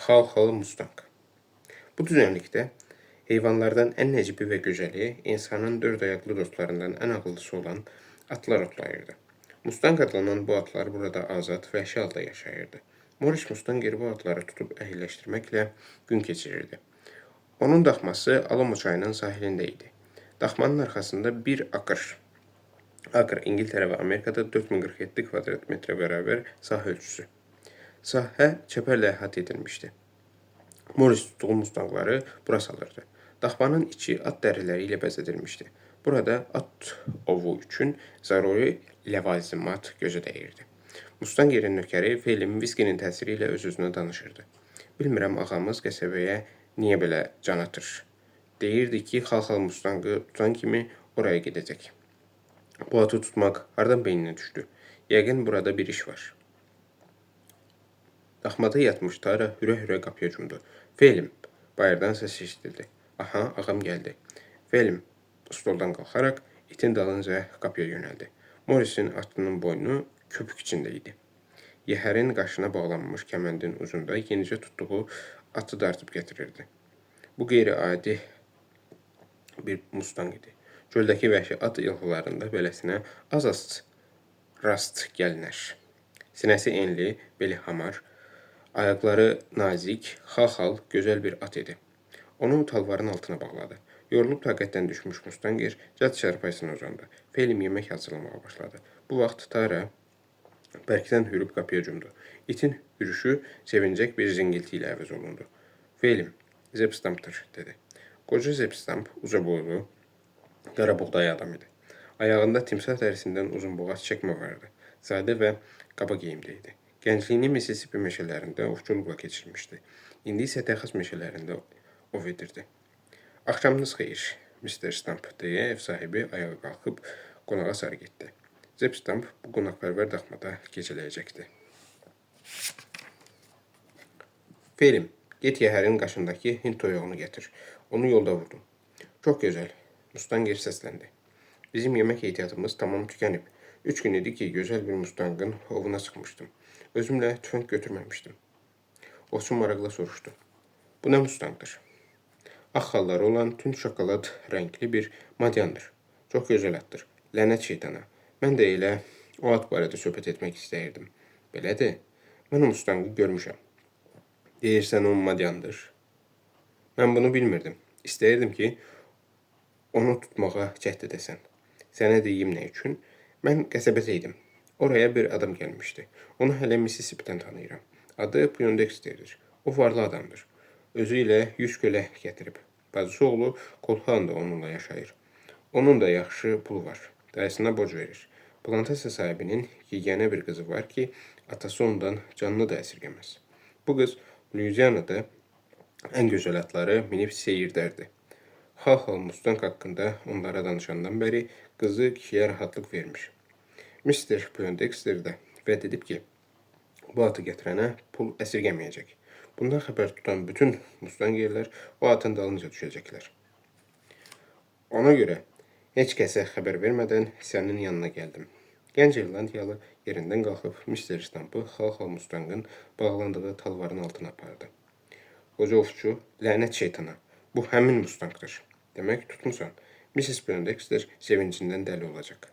Xal-xalı Mustang. Bu düzenlikdə heyvanlardan ən necibi və gözəli, insanın dörd ayaqlı dostlarından ən ağıllısı olan atlar otlayırdı. Mustang adlanan bu atlar burada azad, vəhşi halda yaşayırdı. Morris Mustanger bu atları tutub əhilləşdirməklə gün keçirirdi. Onun daxması Alamo çayının sahilində idi. Daxmanın arxasında bir akır. Akır İngiltərə və Amerikada 4047 kvadrat metrə bərabər sahə ölçüsü. Sahə çəpərlə əhatə edilmişdi. Morris tutduğu mustangları bura salırdı. Daxmanın içi at dəriləri ilə bəzədilmişdi. Burada at ovu üçün zaruri ləvazimat gözə dəyirdi. Mustangerin nökəri Felim viskinin təsiri ilə öz-özünə danışırdı. Bilmirəm, ağamız qəsəbəyə niyə belə can atır? Deyirdi ki, xal-xal Mustangı tutan kimi oraya gedəcək. Bu atı tutmaq hardan beyninə düşdü? Yəqin burada bir iş var. Daxmada yatmış Tara hürə-hürə qapıya cumdu. Felim, bayırdan səs eşidildi. Aha, ağam gəldi. Felim stoldan qalxaraq itin dalınca qapıya yönəldi. Morrisin atının boynu köpük içində idi. Yəhərin qaşına bağlanmış kəməndin ucunda yenicə tutduğu atı dartıb gətirirdi. Bu qeyri-adi bir Mustang idi. Çöldəki vəhşi at ilğılarında beləsinə az-az rast gəlinər. Sinəsi enli, beli hamar, ayaqları nazik, xal-xal, gözəl bir at idi. Onu talvarın altına bağladı. Yorulub taqətdən düşmüş Mustanger cəld çarpayısına uzandı. Felim yemək hazırlamağa başladı. Bu vaxt Tara bərkdən hürüb qapıya cumdu. İtin hürüşü sevincək bir zingilti ilə əvəz olundu. Felim, Zepstampdır, dedi. Qoca Zepstamp uca boylu, qara buğday adam idi. Ayağında timsah dərisindən uzun boğaz çəkmə vardı. Sadə və qaba geyimdə idi. Gəncliyini Mississippi meşələrində ovçuluqla keçirmişdi. İndi isə Texas meşələrində ov edirdi. Axşamınız xeyir, Mr. Stamp, deyə ev sahibi ayağa qalxıb qonağa sarı getdi. Zep Stamp bu qonaqpərvər daxmada gecələyəcəkdi. Felim, get yəhərin qaşındakı Hind toyuğunu gətir. Onu yolda vurdum. Çox gözəl, Mustanger səsləndi. Bizim yemək ehtiyatımız tamam tükənib. 3 gün idi ki, gözəl bir Mustangın ovuna çıxmışdım. Özümlə tüfəng götürməmişdim. Ovçu maraqla soruşdu. Bu nə Mustangdır? Ağ xalları olan tünd şokolad rəngli bir madyandır. Çox gözəl atdır. Lənət şeytana. Mən də elə o at barədə söhbət etmək istəyirdim. Belədir, mən o Mustangı görmüşəm. Deyirsən o madyandır. Mən bunu bilmirdim. İstəyirdim ki, onu tutmağa cəhd edəsən. Sənə deyim nə üçün? Mən qəsəbədə idim. Oraya bir adam gəlmişdi. Onu hələ Mississippi'dən tanıyıram. Adı Poindexter'dir. O varlı adamdır. Özü ilə 100 kölə gətirib. Bacısı oğlu Colhan da onunla yaşayır. Onun da yaxşı pulu var. Dayısına borc verir. Plantasiya sahibinin yeganə bir qızı var ki, atası ondan canını da əsirgəməz. Bu qız Louisiana'da ən gözəl atları minib seyirdərdi. Xal-xal Mustang haqqında onlara danışandan bəri qızı kişiyə rahatlıq vermiş. Mr. Poindexter də vəd edib ki, bu atı gətirənə pul əsirgəməyəcək. Bundan xəbər tutan bütün Mustangerlər o atın dalınca düşəcəklər. Ona görə heç kəsə xəbər vermədən sənin yanına gəldim. Gənc İrlandiyalı yerindən qalxıb Mr. Stampı xal-xal Mustangın bağlandığı talvarın altına apardı. Qoca ovçu, lənət şeytana, bu həmin Mustangdır. Demək tutmusan, Mrs. Poindexter sevincindən dəli olacaq.